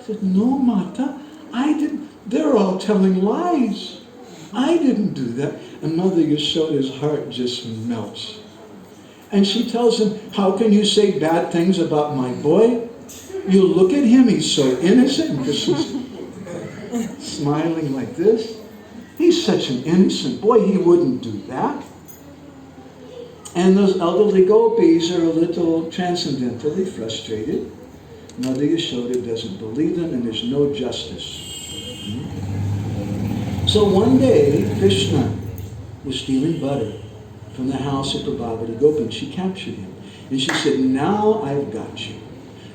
He said, no, Mata, I didn't. They're all telling lies. I didn't do that. And Mother Yashoda's heart just melts. And she tells him, how can you say bad things about my boy? You look at him, he's so innocent. And Krishna's smiling like this. He's such an innocent boy, he wouldn't do that. And those elderly gopis are a little transcendentally frustrated. Mother Yashoda doesn't believe them, and there's no justice. So one day, Krishna was stealing butter from the house of Prabhavati Gopi, and she captured him. And she said, now I've got you.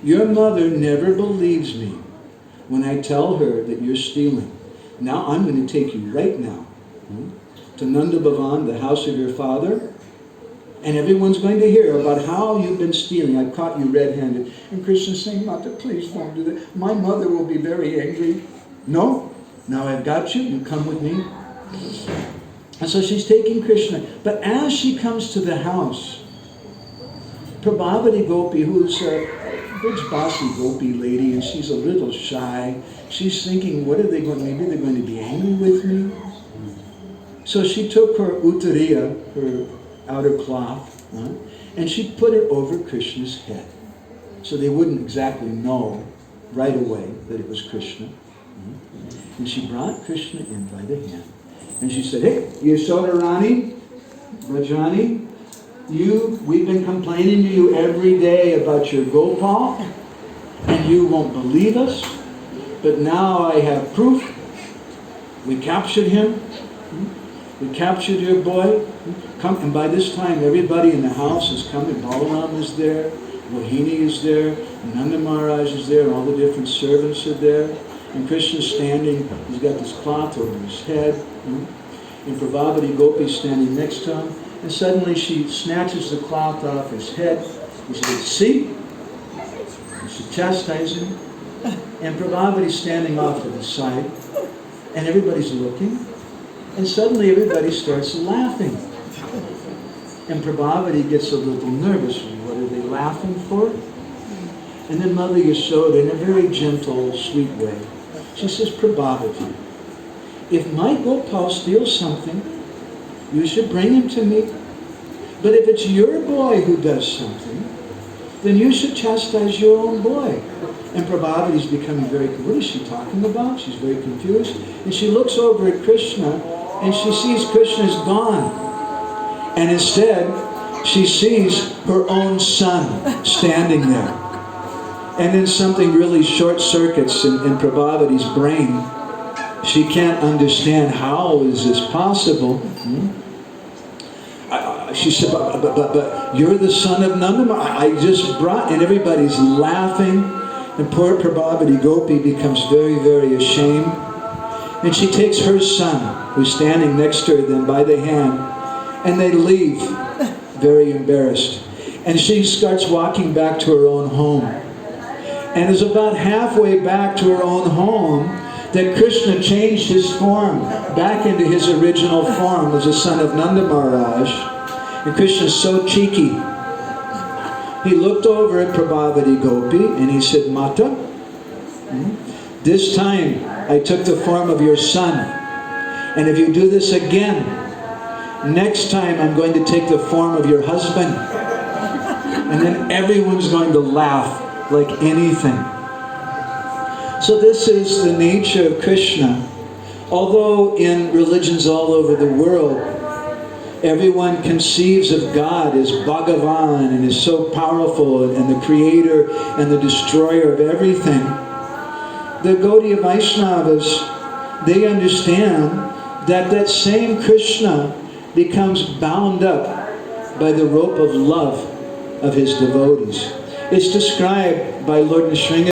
Your mother never believes me when I tell her that you're stealing. Now I'm going to take you right now to Nanda Bhavan, the house of your father, and everyone's going to hear about how you've been stealing. I caught you red-handed. And Krishna's saying, Mata, please don't do that. My mother will be very angry. No, now I've got you. You come with me. And so she's taking Krishna. But as she comes to the house, Prabhavati Gopi, who's a Brajbasi Gopi lady, and she's a little shy, she's thinking, what are they going, maybe they're going to be angry with me? So she took her uttariya, her outer cloth, and she put it over Krishna's head. So they wouldn't exactly know right away that it was Krishna. And she brought Krishna in by the hand. And she said, hey, Yashoda Rani, Rajani, we've been complaining to you every day about your Gopal, and you won't believe us. But now I have proof. We captured him. We captured your boy. Come, and by this time, everybody in the house is coming. Balaram is there. Rohini is there. Nanda Maharaj is there. All the different servants are there. And Krishna's standing. He's got this cloth over his head. And Prabhavati Gopi is standing next to him. And suddenly she snatches the cloth off his head. And she says, see? And she chastises him. And Prabhavati's standing off to the side. And everybody's looking. And suddenly everybody starts laughing. And Prabhavati gets a little nervous. What are they laughing for? And then Mother Yashoda, in a very gentle, sweet way, she says, Prabhavati, if my Gopal steals something, you should bring him to me. But if it's your boy who does something, then you should chastise your own boy. And Prabhavati is becoming very, what is she talking about? She's very confused. And she looks over at Krishna, and she sees Krishna's gone. And instead, she sees her own son standing there. And then something really short circuits in Prabhavati's brain. She can't understand, how is this possible? She said, but you're the son of Nanda. I just brought, and everybody's laughing. And poor Prabhavati Gopi becomes very, very ashamed. And she takes her son, who's standing next to her then, by the hand, and they leave, very embarrassed. And she starts walking back to her own home. And is about halfway back to her own home that Krishna changed his form back into his original form as a son of Nanda Maharaj. And Krishna's so cheeky. He looked over at Prabhavati Gopi and he said, Mata, this time I took the form of your son. And if you do this again, next time I'm going to take the form of your husband. And then everyone's going to laugh like anything. So this is the nature of Krishna. Although in religions all over the world, everyone conceives of God as Bhagavan and is so powerful and the creator and the destroyer of everything, the Gaudiya Vaishnavas, they understand that that same Krishna becomes bound up by the rope of love of his devotees. It's described by Lord Nrsimha